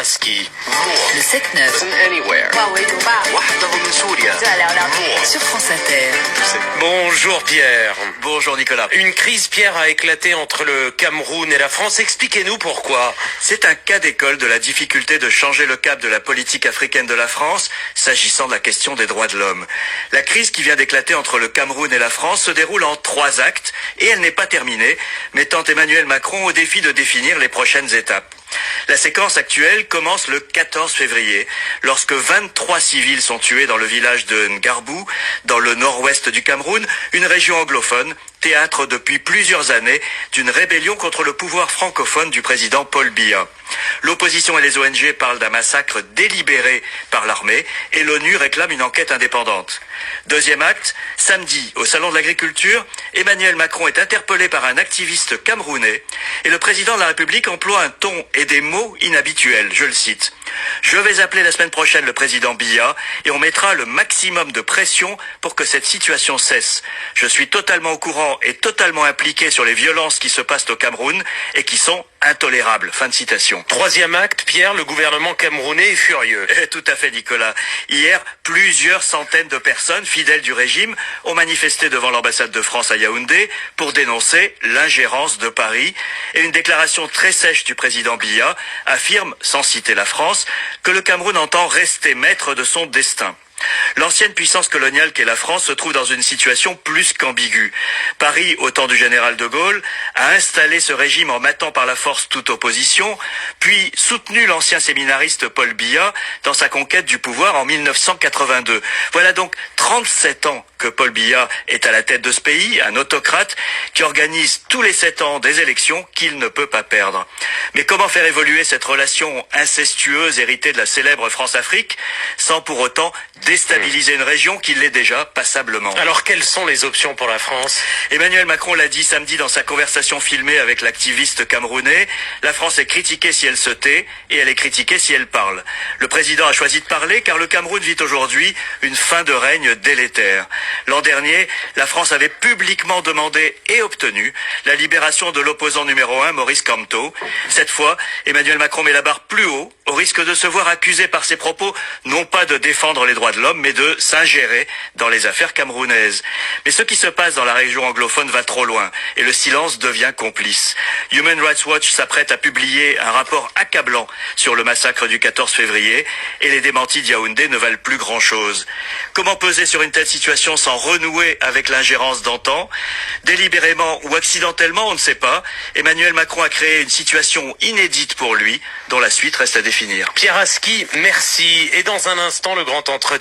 Aski. Le 7-9. Sur France Inter. Bonjour Pierre. Bonjour Nicolas. Une crise, Pierre, a éclaté entre le Cameroun et la France. Expliquez-nous pourquoi. C'est un cas d'école de la difficulté de changer le cap de la politique africaine de la France s'agissant de la question des droits de l'homme. La crise qui vient d'éclater entre le Cameroun et la France se déroule en 3 actes et elle n'est pas terminée, mettant Emmanuel Macron au défi de définir les prochaines étapes. La séquence actuelle commence le 14 février, lorsque 23 civils sont tués dans le village de Ngarbou, dans le nord-ouest du Cameroun, une région anglophone, théâtre depuis plusieurs années d'une rébellion contre le pouvoir francophone du président Paul Biya. L'opposition et les ONG parlent d'un massacre délibéré par l'armée et l'ONU réclame une enquête indépendante. Deuxième acte, samedi, au Salon de l'Agriculture, Emmanuel Macron est interpellé par un activiste camerounais et le président de la République emploie un ton et des mots inhabituels. Je le cite. « Je vais appeler la semaine prochaine le président Biya et on mettra le maximum de pression pour que cette situation cesse. Je suis totalement au courant et totalement impliqué sur les violences qui se passent au Cameroun et qui sont intolérables. » Fin de citation. Troisième acte, Pierre, le gouvernement camerounais est furieux. Tout à fait, Nicolas. Hier, plusieurs centaines de personnes fidèles du régime ont manifesté devant l'ambassade de France à Yaoundé pour dénoncer l'ingérence de Paris. Et une déclaration très sèche du président Biya affirme, sans citer la France, que le Cameroun entend rester maître de son destin. L'ancienne puissance coloniale qu'est la France se trouve dans une situation plus qu'ambiguë. Paris, au temps du général de Gaulle, a installé ce régime en matant par la force toute opposition, puis soutenu l'ancien séminariste Paul Biya dans sa conquête du pouvoir en 1982. Voilà donc 37 ans que Paul Biya est à la tête de ce pays, un autocrate qui organise tous les 7 ans des élections qu'il ne peut pas perdre. Mais comment faire évoluer cette relation incestueuse héritée de la célèbre France-Afrique sans pour autant déstabiliser une région qui l'est déjà passablement? Alors quelles sont les options pour la France? Emmanuel Macron l'a dit samedi dans sa conversation filmée avec l'activiste camerounais, la France est critiquée si elle se tait et elle est critiquée si elle parle. Le président a choisi de parler car le Cameroun vit aujourd'hui une fin de règne délétère. L'an dernier, la France avait publiquement demandé et obtenu la libération de l'opposant numéro 1, Maurice Kamto. Cette fois, Emmanuel Macron met la barre plus haut, au risque de se voir accusé par ses propos non pas de défendre les droits de l'homme, mais de s'ingérer dans les affaires camerounaises. Mais ce qui se passe dans la région anglophone va trop loin, et le silence devient complice. Human Rights Watch s'apprête à publier un rapport accablant sur le massacre du 14 février, et les démentis de Yaoundé ne valent plus grand-chose. Comment peser sur une telle situation sans renouer avec l'ingérence d'antan? Délibérément ou accidentellement, on ne sait pas. Emmanuel Macron a créé une situation inédite pour lui, dont la suite reste à définir. Pierre Aski, merci. Et dans un instant, le grand entretien.